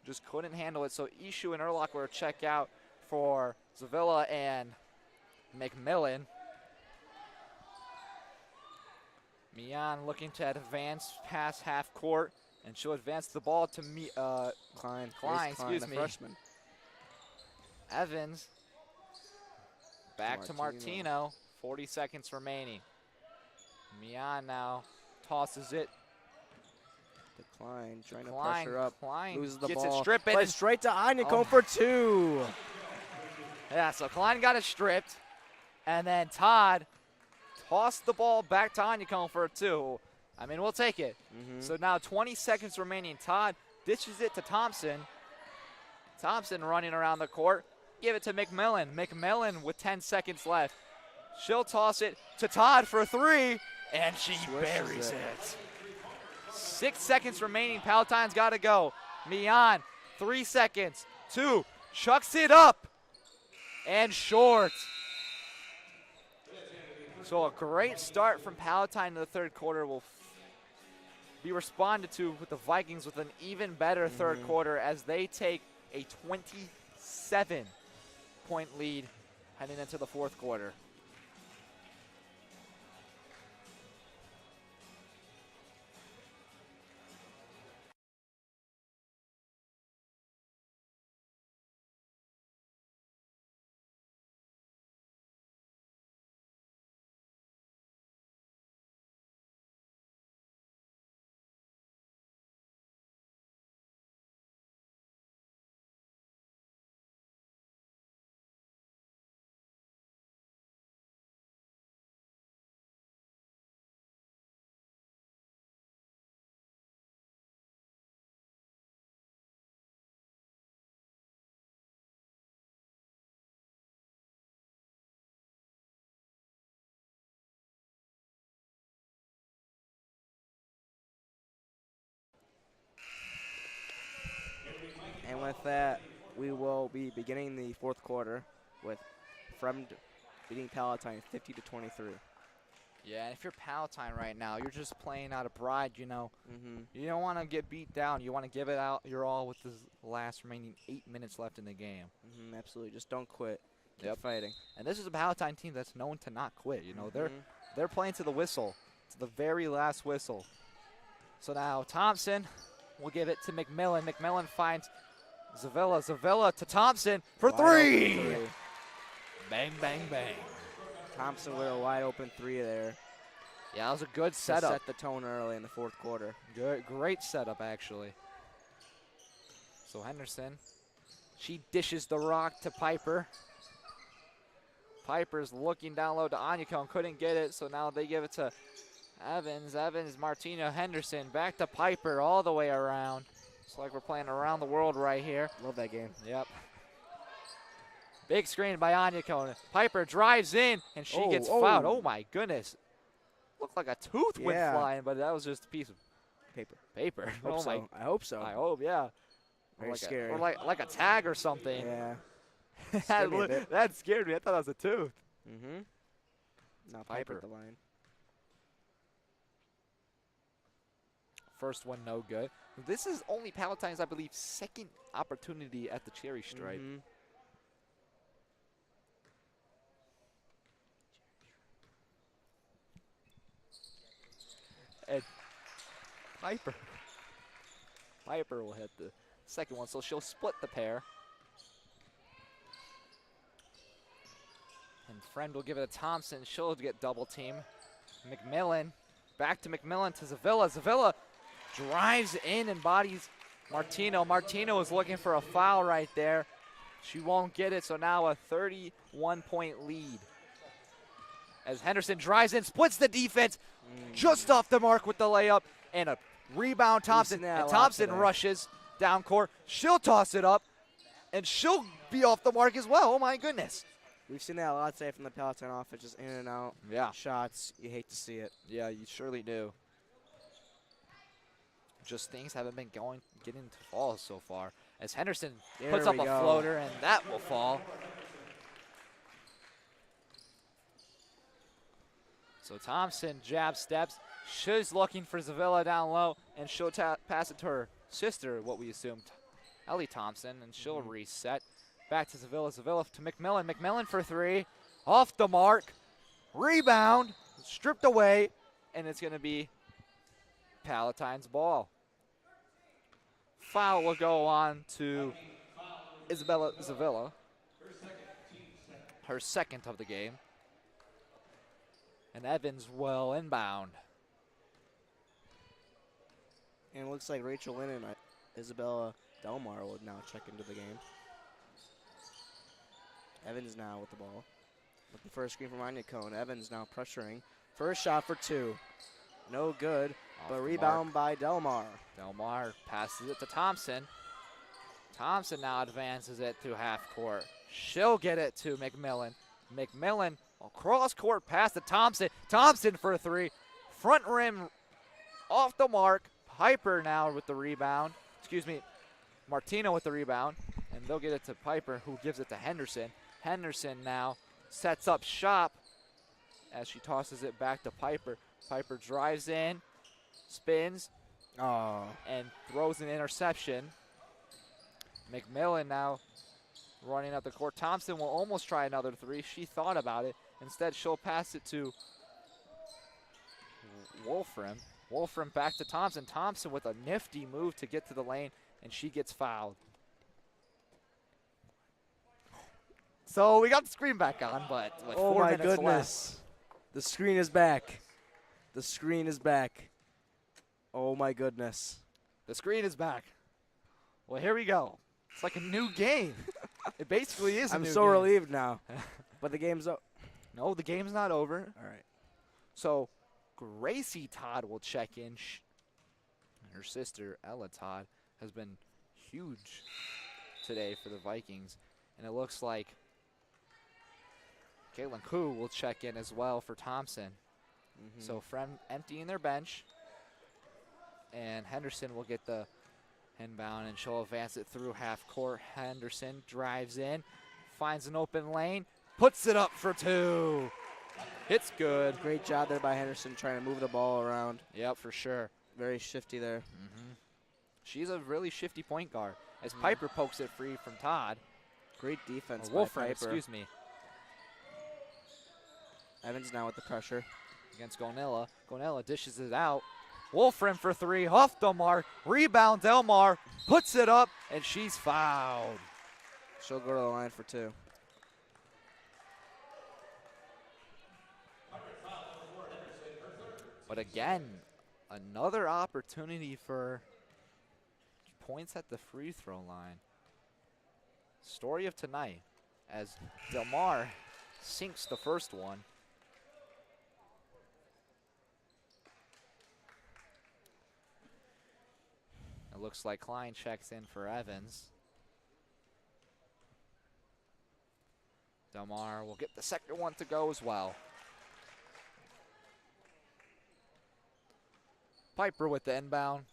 just couldn't handle it. So Ishu and Erlock were check out for Zavilla and McMillan. Mian looking to advance past half court, and she'll advance the ball to Klein, excuse the me. freshman. Evans. Back to Martino. 40 seconds remaining. Mian now tosses it. Klein trying to pressure up. Klein loses the gets ball. it stripped. But straight to Onyeko for 2. Yeah, so Klein got it stripped. And then Todd tossed the ball back to Onyeko for a 2. I mean, we'll take it. So now 20 seconds remaining. Todd dishes it to Thompson. Thompson running around the court. Give it to McMillan. McMillan with 10 seconds left. She'll toss it to Todd for 3, and she buries it. 6 seconds remaining. Palatine's got to go. Mian, 3 seconds. 2, chucks it up, and short. So a great start from Palatine in the third quarter will be responded to with the Vikings with an even better third quarter as they take a 27-point lead heading into the fourth quarter. And with that, we will be beginning the fourth quarter with Fremd beating Palatine 50 to 23. Yeah, and if you're Palatine right now, you're just playing out of pride, you know. You don't want to get beat down. You want to give it out your all with the last remaining 8 minutes left in the game. Absolutely. Just don't quit. Keep fighting. And this is a Palatine team that's known to not quit. You know, they're playing to the whistle, to the very last whistle. So now Thompson will give it to McMillan. McMillan finds Zavilla. Zavilla to Thompson for 3. Bang, bang, bang. Thompson with a wide open 3 there. Yeah, that was a good setup. Set the tone early in the fourth quarter. Good, great setup, actually. So Henderson, she dishes the rock to Piper. Piper's looking down low to Onyeko and couldn't get it, so now they give it to Evans. Evans, Martino, Henderson, back to Piper all the way around. It's like we're playing around the world right here. Love that game. Yep. Big screen by Onyeko. Piper drives in, and she gets fouled. Oh, my goodness. Looked like a tooth went flying, but that was just a piece of paper. I hope so. I hope, yeah. Very like scary. Or like a tag or something. Yeah. That scared me. I thought that was a tooth. Now Piper at the line. First one, no good. This is only Palatine's, I believe, second opportunity at the cherry stripe. And Piper will hit the second one, so she'll split the pair. And Fremd will give it to Thompson. She'll get double team. McMillan, back to McMillan to Zavilla. Zavilla drives in and bodies Martino. Martino is looking for a foul right there. She won't get it, so now a 31-point lead. As Henderson drives in, splits the defense, just off the mark with the layup, and a rebound Thompson. And Thompson rushes down court. She'll toss it up. And she'll be off the mark as well. Oh, my goodness. We've seen that a lot today from the Palatine offense, just in and out. Yeah. Shots. You hate to see it. Yeah, you surely do. Just things haven't been getting to fall so far. As Henderson puts up a floater, and that will fall. So Thompson jab steps. She's looking for Zavilla down low, and she'll pass it to her sister, what we assumed, Ellie Thompson, and she'll reset. Back to Zavilla. Zavilla to McMillan. McMillan for three. Off the mark. Rebound. Stripped away, and it's going to be Palatine's ball. Foul will go on to Isabella Zavilla, her second of the game. And Evans will inbound. And it looks like Rachel Lynn and Isabella Delmar will now check into the game. Evans now with the ball. Looking for a screen from Anya Cone. Evans now pressuring. First shot for two. No good, but rebound by Delmar. Delmar passes it to Thompson. Thompson now advances it to half court. She'll get it to McMillan. McMillan, across court pass to Thompson. Thompson for three. Front rim off the mark. Piper now with the rebound. Excuse me, Martino with the rebound. And they'll get it to Piper, who gives it to Henderson. Henderson now sets up shop as she tosses it back to Piper. Piper drives in, spins, and throws an interception. McMillan now running up the court. Thompson will almost try another three. She thought about it. Instead, she'll pass it to Wolfram. Wolfram back to Thompson. Thompson with a nifty move to get to the lane, and she gets fouled. So we got the screen back on, but with 4 minutes left. The screen is back. The screen is back. Oh my goodness. The screen is back. Well, here we go. It's like a new game. It basically is a new game. I'm so relieved now. But the game's over. No, the game's not over. All right. So Gracie Todd will check in. Her sister, Ella Todd, has been huge today for the Vikings. And it looks like Caitlin Koo will check in as well for Thompson. So Fremd emptying their bench. And Henderson will get the inbound, and she'll advance it through half court. Henderson drives in, finds an open lane, puts it up for two. It's good. Great job there by Henderson trying to move the ball around. Yep, for sure. Very shifty there. She's a really shifty point guard. As Piper pokes it free from Todd. Great defense by Wolfram, Piper. excuse me. Evans now with the pressure. Against Gonella. Gonella dishes it out. Wolfram for three, off the mark. Rebound, Delmar puts it up, and she's fouled. She'll go to the line for two. But again, another opportunity for points at the free throw line. Story of tonight, as Delmar sinks the first one. It looks like Klein checks in for Evans. Delmar will get the second one to go as well. Piper with the inbound.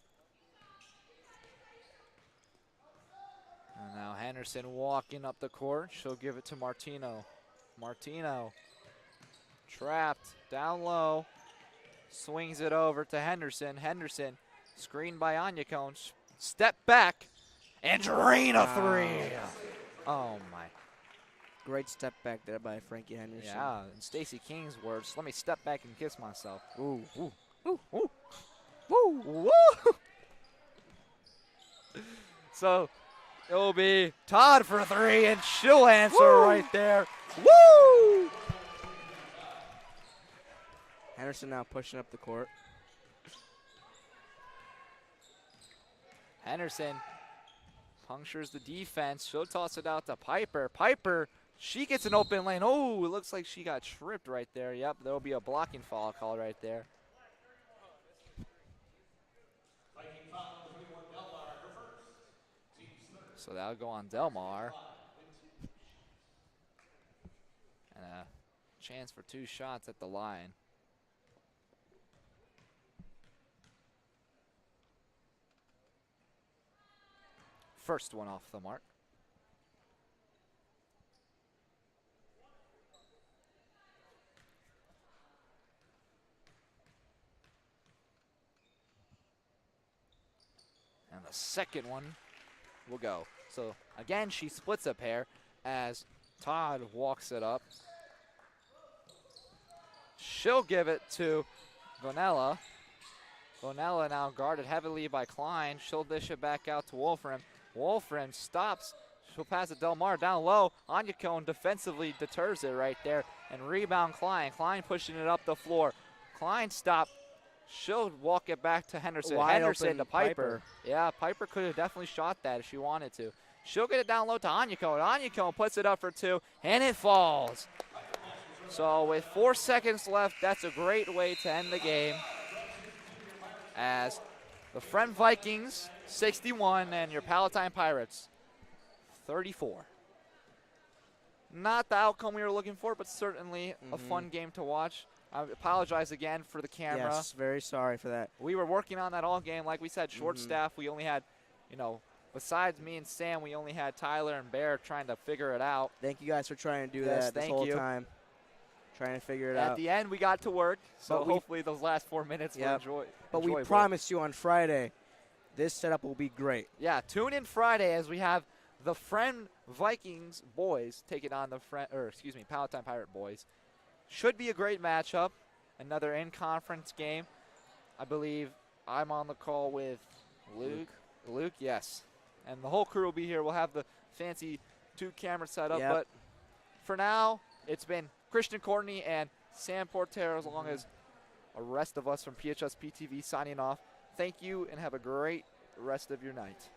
And now Henderson walking up the court. She'll give it to Martino. Martino trapped down low. Swings it over to Henderson. Henderson screened by Anya Cone. Step back and drain a three. Oh my. Great step back there by Frankie Henderson. Yeah, in Stacey King's words, let me step back and kiss myself. Ooh. Ooh. Ooh. Ooh. Woo. Woo. So it will be Todd for three, and she'll answer right there. Woo! Henderson now pushing up the court. Henderson punctures the defense. She'll toss it out to Piper. Piper, she gets an open lane. Oh, it looks like she got tripped right there. Yep, there will be a blocking foul call right there. So that'll go on Delmar. And a chance for 2 shots at the line. First one off the mark. And the second one will go. So again, she splits a pair as Todd walks it up. She'll give it to Vonella. Vonella now guarded heavily by Klein. She'll dish it back out to Wolfram. Wolfram stops. She'll pass it Delmar down low. Anya Cone defensively deters it right there. And rebound Klein. Klein pushing it up the floor. Klein stopped. She'll walk it back to Henderson. Wide Henderson open to Piper. Yeah, Piper could have definitely shot that if she wanted to. She'll get it down low to Anya Cone. Anya Cone puts it up for 2, and it falls. So with 4 seconds left, that's a great way to end the game. As the Fremd Vikings, 61, and your Palatine Pirates, 34. Not the outcome we were looking for, but certainly a fun game to watch. I apologize again for the camera. Yes, very sorry for that. We were working on that all game. Like we said, short staff. We only had, besides me and Sam, we only had Tyler and Bear trying to figure it out. Thank you guys for trying to do Yes, that this thank whole you. time. Trying to figure it At out. the end, we got to work, so But we- hopefully those last 4 minutes were enjoyable. But we promised you on Friday, this setup will be great. Yeah, tune in Friday as we have the Fremd Vikings boys taking on the Palatine Pirate boys. Should be a great matchup. Another in-conference game. I believe I'm on the call with Luke. Luke, yes. And the whole crew will be here. We'll have the fancy 2-camera setup. Yep. But for now, it's been Christian Courtney and Sam Porter, as long as the rest of us from PHS PTV signing off. Thank you and have a great rest of your night.